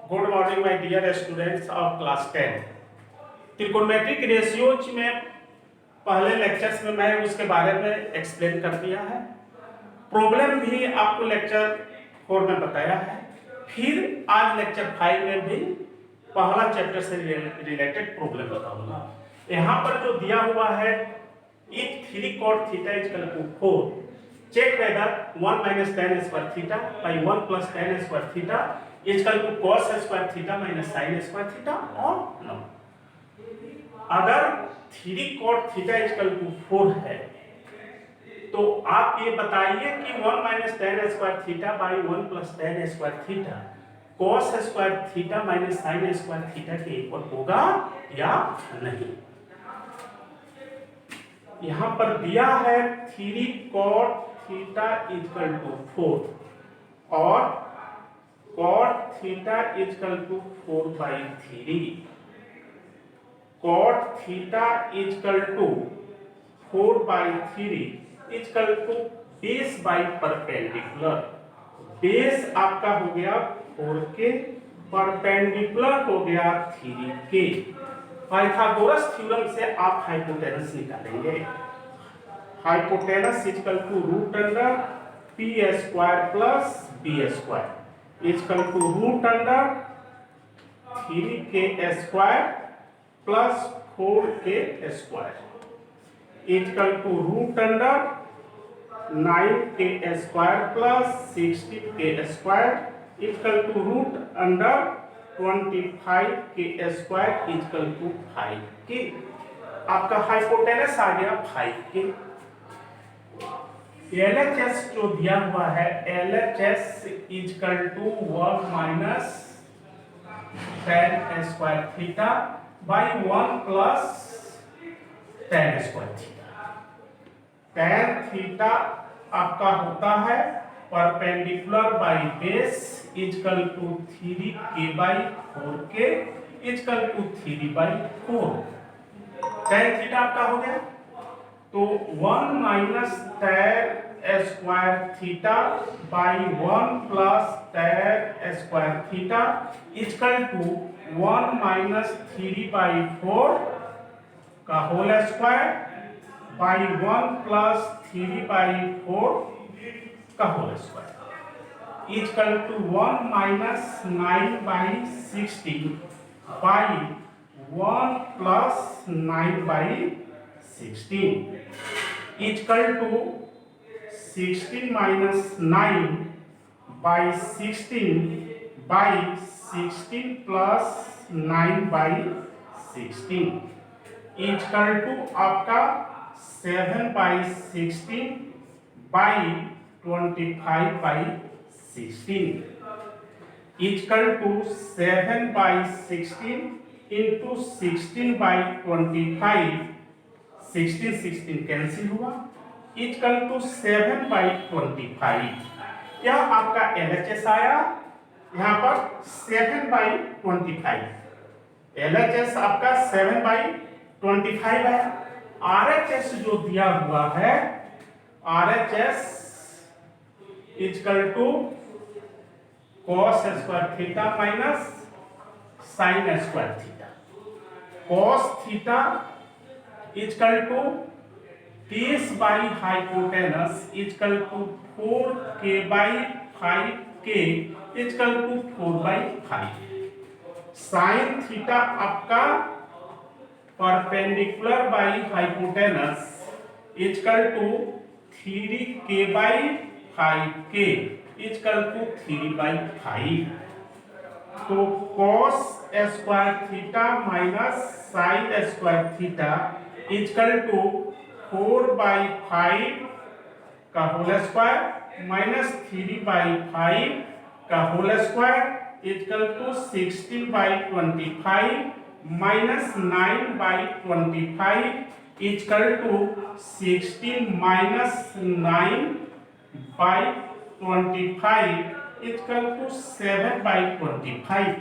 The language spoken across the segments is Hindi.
Good morning my dear students of class 10। त्रिकोणमेट्रिक रेशियोज में पहले लेक्चर्स में मैं उसके बारे में एक्सप्लेन कर दिया है। प्रॉब्लम भी आपको लेक्चर 4 में बताया है। फिर आज लेक्चर 5 में भी पहला चैप्टर से रिलेटेड प्रॉब्लम बताऊंगा। यहाँ पर जो दिया हुआ है if 3 cot theta is equal to 4, check whether 1 minus tan square theta by 1 plus tan square theta is equal to cos square theta minus sin square theta or no। अगर 3 cot theta is equal to 4 है तो आप ये बताइए कि 1 minus tan square theta by 1 plus tan square theta cos square theta minus sin square theta के इक्वल होगा या नहीं। यहाँ पर दिया है 3 cot थीटा इक्वल टू 4 और cot theta equal to 4/3। cot theta equal to 4/3 equal to base by perpendicular. Base आपका हो गया 4 के, परपेंडिकुलर हो गया 3 के। पाइथागोरस थ्योरम से आप हाइपोटेनस निकालेंगे। Hypotenuse equal to root under p square plus b square equal to root under 3k square plus 4k square equal to root under 9k square plus 16k square equal to root under 25k square equal to 5k। आपका हाइपोटेनस आ गया 5k। LHS जो दिया हुआ है LHS equal to 1 minus tan square theta by 1 plus tan square theta. tan theta आपका होता है perpendicular by base equal to 3k/4k equal to 3/4। tan theta आपका हो गया तो 1 minus tan square theta by 1 plus tan square theta equal to 1 minus 3/4 का होल स्क्वायर बाई 1 प्लस 3/4 का whole square equal to 1 minus 9/16 by 1 plus 9/16 equal to 16 minus 9 by 16 by 16 plus 9/16 equal to आपका 7/16 by 25/16 equal to 7/16 into 16/25 16 cancel हुआ इक्वल टू 7/25। यह आपका LHS आया यहाँ पर 7/25। LHS आपका 7/25 है। RHS जो दिया हुआ है RHS equal to cos square theta minus sin square theta. cos theta equal to base by hypotenuse equal to 4k/5k equal to 4/5। Sine theta आपका perpendicular by hypotenuse equal to 3k/5k equal to 3/5। तो cos square theta minus sin square theta equal to 4/5 का होल स्क्वायर माइनस 3/5 का whole square equal to 16/25 minus 9/25 equal to 16 minus 9/25 equal to 7/25।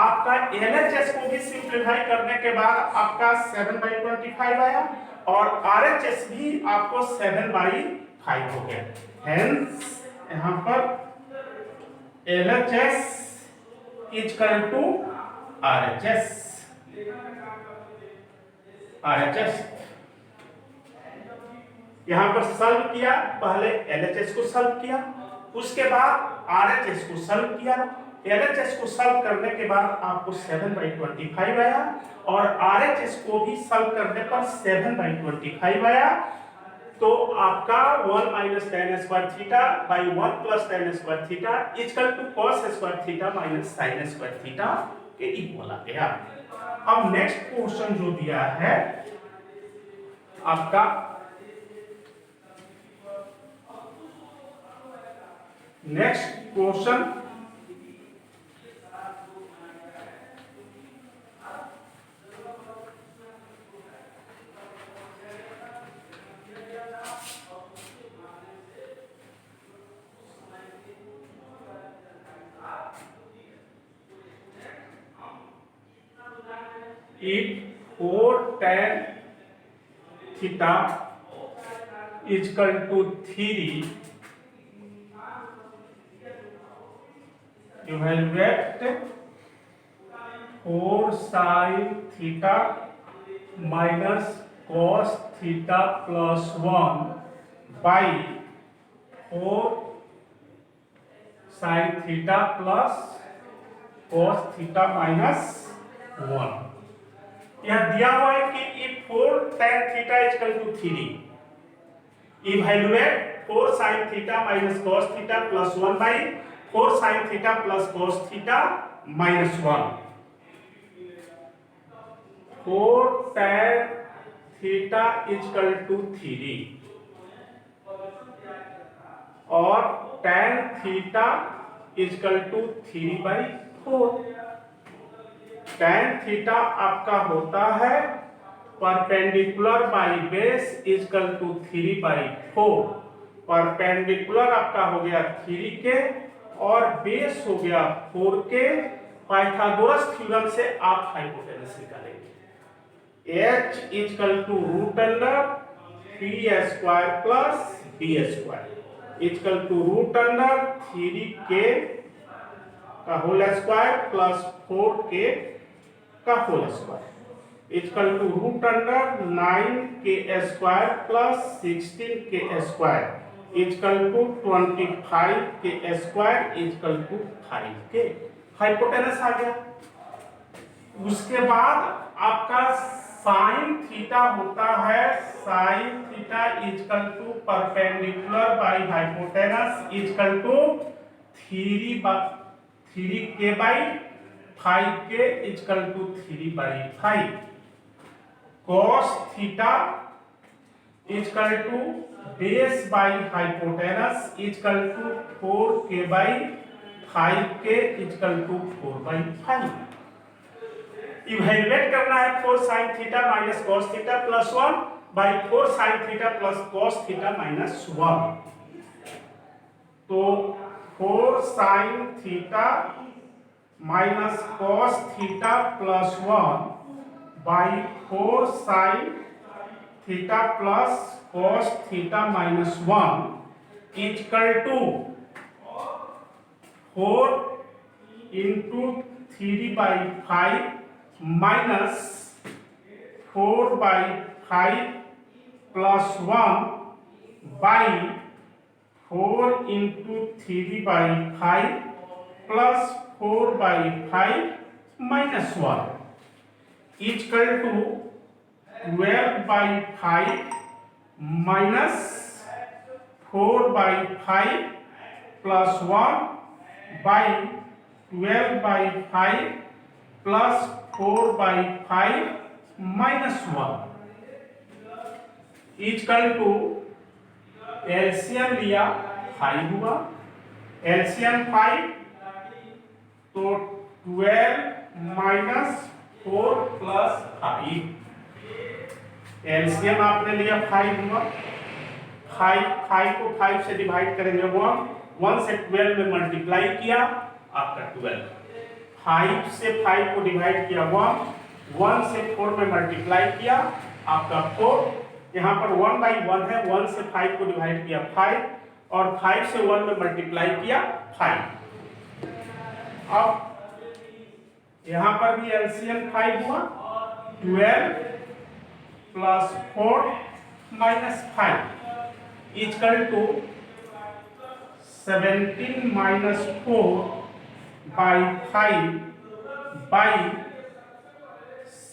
आपका LHS को भी सिंप्लीफाई करने के बाद आपका 7/25 आया और RHS भी आपको 7/5 हो गया। हेंस यहाँ पर LHS इक्वल टू RHS। यहां पर सॉल्व किया, पहले LHS को सॉल्व किया, उसके बाद RHS को सॉल्व किया। LHS को सॉल्व करने के बाद आपको 7/25 आया और RHS को भी सॉल्व करने पर 7/25 आया। तो आपका 1 - tan square theta by 1 + tan square theta equal to cos square theta minus sin square theta के इक्वल आ गया। अब नेक्स्ट क्वेश्चन जो दिया है आपका, next question if 4 tan theta equal to 3, evaluate 4 sin theta minus cos theta plus 1 by 4 sin theta plus cos theta minus 1। यह दिया हुआ है कि if 4 tan theta equal to 3, evaluate 4 sin theta minus cos theta plus 1 by 4 sin theta plus cos theta minus 1। 4 tan theta equal to 3 और tan theta equal to 3/4। tan theta आपका होता है perpendicular by base equal to 3/4। Perpendicular आपका हो गया 3 के और बेस हो गया 4 के। पाइथागोरस थ्योरम से आप हाइपोटेनस निकालेंगे। h equal to √p² plus b² equal to √3k का होल स्क्वायर प्लस 4k का whole square equal to √9k² plus 16k² equal to 25k² equal to 5k। Hypotenuse आ गया। उसके बाद आपका साइन थीटा होता है, sine theta equal to perpendicular by hypotenuse equal to 3k/5k equal to 3/5। cos theta equal to base by hypotenuse equal to 4k/5k equal to 4/5। Evaluate करना है 4 sin theta minus cos theta plus 1 by 4 sin theta plus cos theta minus 1। तो 4 sin theta minus cos theta plus 1 by 4 sin theta plus cos theta minus 1 equal to 4 into 3/5 minus 4/5 plus 1 by 4 into 3/5 plus 4/5 minus 1 equal to 12/5 minus 4/5 plus 1 by 12/5 plus 4/5 minus 1 equal to LCM लिया 5 हुआ, एलसीएम 5 तो 12 माइनस 4 प्लस 5। एलसीएम आपने लिया 5 हुआ, 5 को 5 से डिवाइड करेंगे 1 से 12 में मल्टीप्लाई किया आपका 12। 5 से 5 को डिवाइड किया 1 से 4 में मल्टीप्लाई किया आपका 4। यहाँ पर 1/1 है, 1 से 5 को डिवाइड किया 5 और 5 से 1 में मल्टीप्लाई किया 5। अब यहाँ पर भी एलसीएम 5 हुआ, 12 plus 4 minus 5 equal to 17 minus 4 by 5 by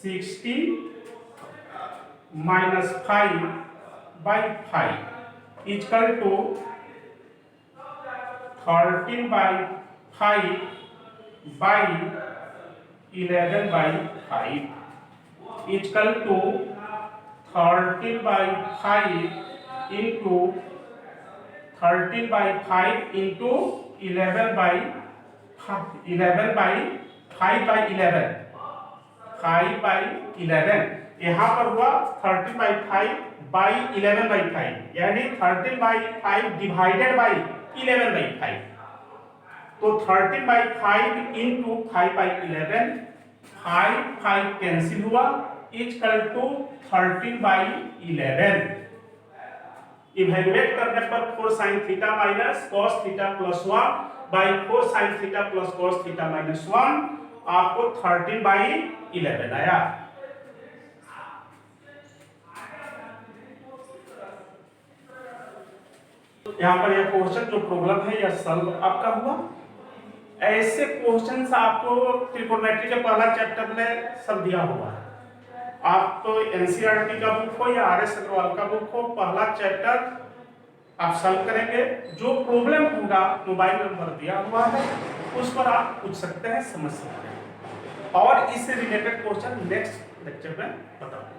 16 minus 5 by 5 equal to 13 by 5 by 11 by 5 equal to 13 by 5 into 13 by 5 into 11 by 11 by 5 by 11 5 by 11 यहाँ पर हुआ 13 बाई 5 बाई 11 बाई 5 यानी 13 बाई 5 डिवाइडेड बाई 11 बाई 5 तो 13 बाई 5 इंटू 5 बाई 11 5 कैंसिल हुआ इक्वल टू 13 बाई 11 इवेल्युएट करने पर 4 sin theta minus cos theta plus 1 by 4 sin theta plus cos theta minus 1 आपको 13 बाई 11 आया। यहाँ पर यह क्वेश्चन जो प्रॉब्लम है यह सॉल्व आपका हुआ। ऐसे क्वेश्चंस आपको ट्रिगोनोमेट्री के पहला चैप्टर में सब दिया हुआ है। आप तो एनसीईआरटी का बुक हो या आरएस अग्रवाल का बुक हो, पहला चैप्टर आप सॉल्व करेंगे। जो प्रॉब्लम होगा मोबाइल नंबर दिया हुआ है उस पर आप पूछ सकते हैं, समझ सकते हैं और इससे रिलेटेड क्वेश्चन नेक्स्ट लेक्चर में बताऊंगा।